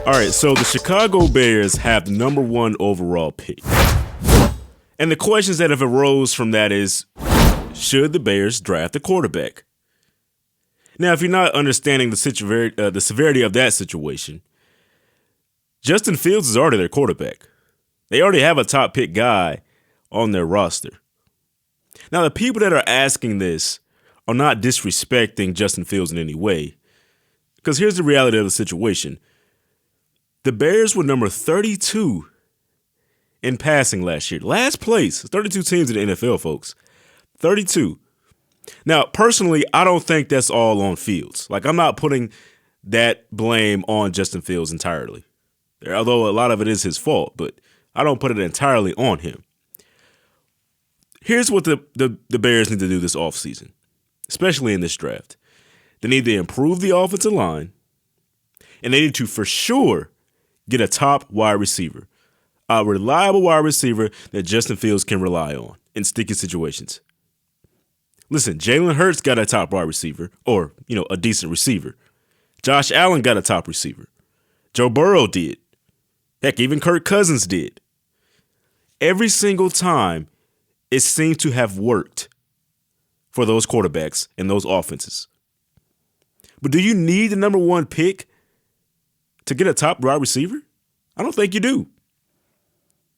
All right, so the Chicago Bears have the number one overall pick. And the questions that have arose from that is, should the Bears draft a quarterback? Now, if you're not understanding the severity of that situation, Justin Fields is already their quarterback. They already have a top pick guy on their roster. Now, the people that are asking this are not disrespecting Justin Fields in any way, because here's the reality of the situation. The Bears were number 32 in passing last year. Last place, 32 teams in the NFL, folks. 32. Now, personally, I don't think that's all on Fields. Like, I'm not putting that blame on Justin Fields entirely. Although a lot of it is his fault, but I don't put it entirely on him. Here's what the Bears need to do this offseason, especially in this draft. They need to improve the offensive line, and they need to, for sure, get a top wide receiver. A reliable wide receiver that Justin Fields can rely on in sticky situations. Listen, Jalen Hurts got a top wide receiver, or, a decent receiver. Josh Allen got a top receiver. Joe Burrow did. Heck, even Kirk Cousins did. Every single time, it seems to have worked for those quarterbacks and those offenses. But do you need the number one pick to get a top wide receiver? I don't think you do.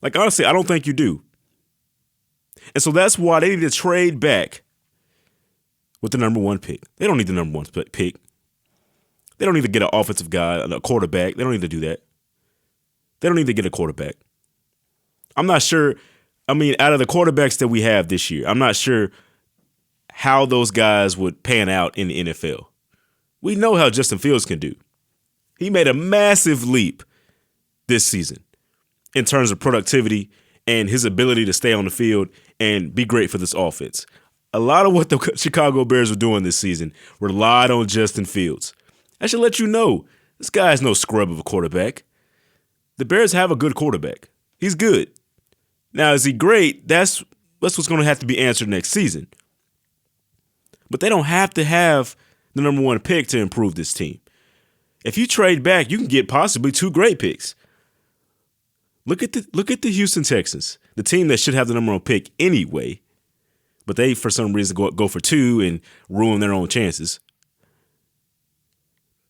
Like, honestly, I don't think you do. And so that's why they need to trade back with the number one pick. They don't need the number one pick. They don't need to get an offensive guy, a quarterback. They don't need to do that. They don't need to get a quarterback. I'm not sure. Out of the quarterbacks that we have this year, I'm not sure how those guys would pan out in the NFL. We know how Justin Fields can do. He made a massive leap this season in terms of productivity and his ability to stay on the field and be great for this offense. A lot of what the Chicago Bears were doing this season relied on Justin Fields. I should let you know, this guy is no scrub of a quarterback. The Bears have a good quarterback. He's good. Now, is he great? That's what's going to have to be answered next season. But they don't have to have the number one pick to improve this team. If you trade back, you can get possibly two great picks. Look at the Houston Texans, the team that should have the number one pick anyway, but they, for some reason, go for two and ruin their own chances.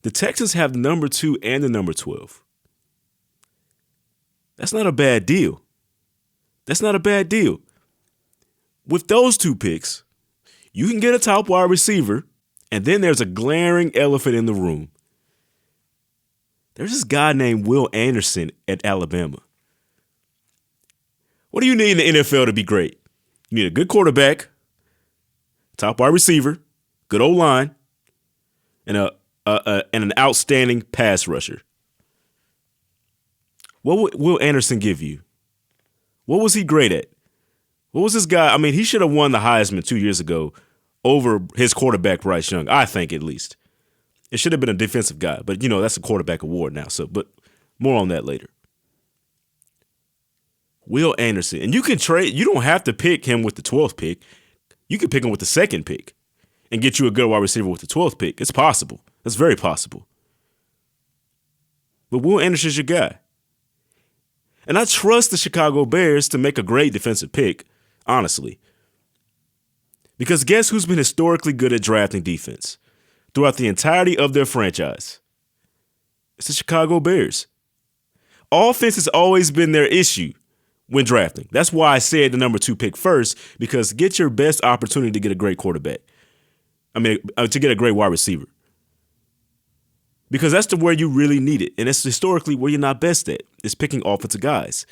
The Texans have the number 2 and the number 12. That's not a bad deal. That's not a bad deal. With those two picks, you can get a top wide receiver, and then there's a glaring elephant in the room. There's this guy named Will Anderson at Alabama. What do you need in the NFL to be great? You need a good quarterback, top wide receiver, good O-line, and an outstanding pass rusher. What would Will Anderson give you? What was he great at? What was this guy? He should have won the Heisman 2 years ago over his quarterback, Bryce Young, I think at least. It should have been a defensive guy, but, that's a quarterback award now. But more on that later. Will Anderson. And you can trade. You don't have to pick him with the 12th pick. You can pick him with the 2nd pick and get you a good wide receiver with the 12th pick. It's possible. It's very possible. But Will Anderson's your guy. And I trust the Chicago Bears to make a great defensive pick, honestly. Because guess who's been historically good at drafting defense throughout the entirety of their franchise? It's the Chicago Bears. Offense has always been their issue when drafting. That's why I said the number 2 pick first, because get your best opportunity to get a great quarterback. To get a great wide receiver. Because that's where you really need it. And that's historically where you're not best at, is picking offensive guys.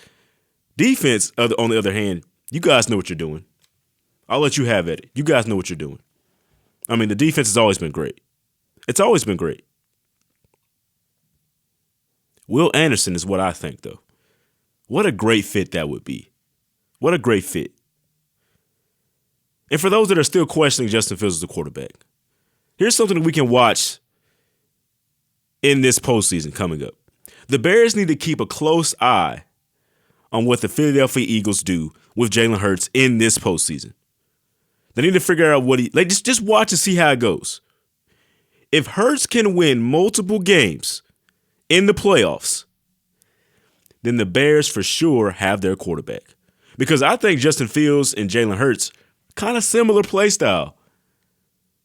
Defense, on the other hand, you guys know what you're doing. I'll let you have at it. You guys know what you're doing. The defense has always been great. It's always been great. Will Anderson is what I think, though. What a great fit that would be. What a great fit. And for those that are still questioning Justin Fields as a quarterback, here's something that we can watch in this postseason coming up. The Bears need to keep a close eye on what the Philadelphia Eagles do with Jalen Hurts in this postseason. They need to figure out just watch and see how it goes. If Hurts can win multiple games in the playoffs, then the Bears for sure have their quarterback. Because I think Justin Fields and Jalen Hurts, kind of similar play style.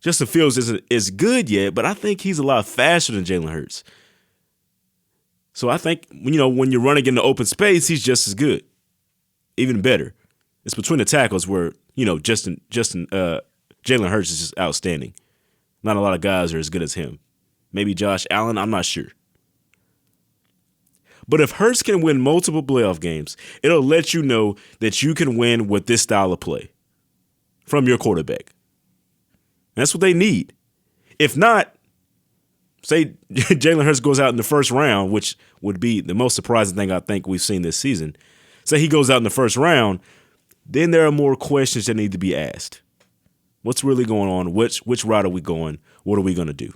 Justin Fields isn't as good yet, but I think he's a lot faster than Jalen Hurts. So I think, when you're running in the open space, he's just as good, even better. It's between the tackles where, Jalen Hurts is just outstanding. Not a lot of guys are as good as him. Maybe Josh Allen, I'm not sure. But if Hurts can win multiple playoff games, it'll let you know that you can win with this style of play from your quarterback. That's what they need. If not, say Jalen Hurts goes out in the first round, which would be the most surprising thing I think we've seen this season. Say he goes out in the first round, then there are more questions that need to be asked. What's really going on? Which route are we going? What are we going to do?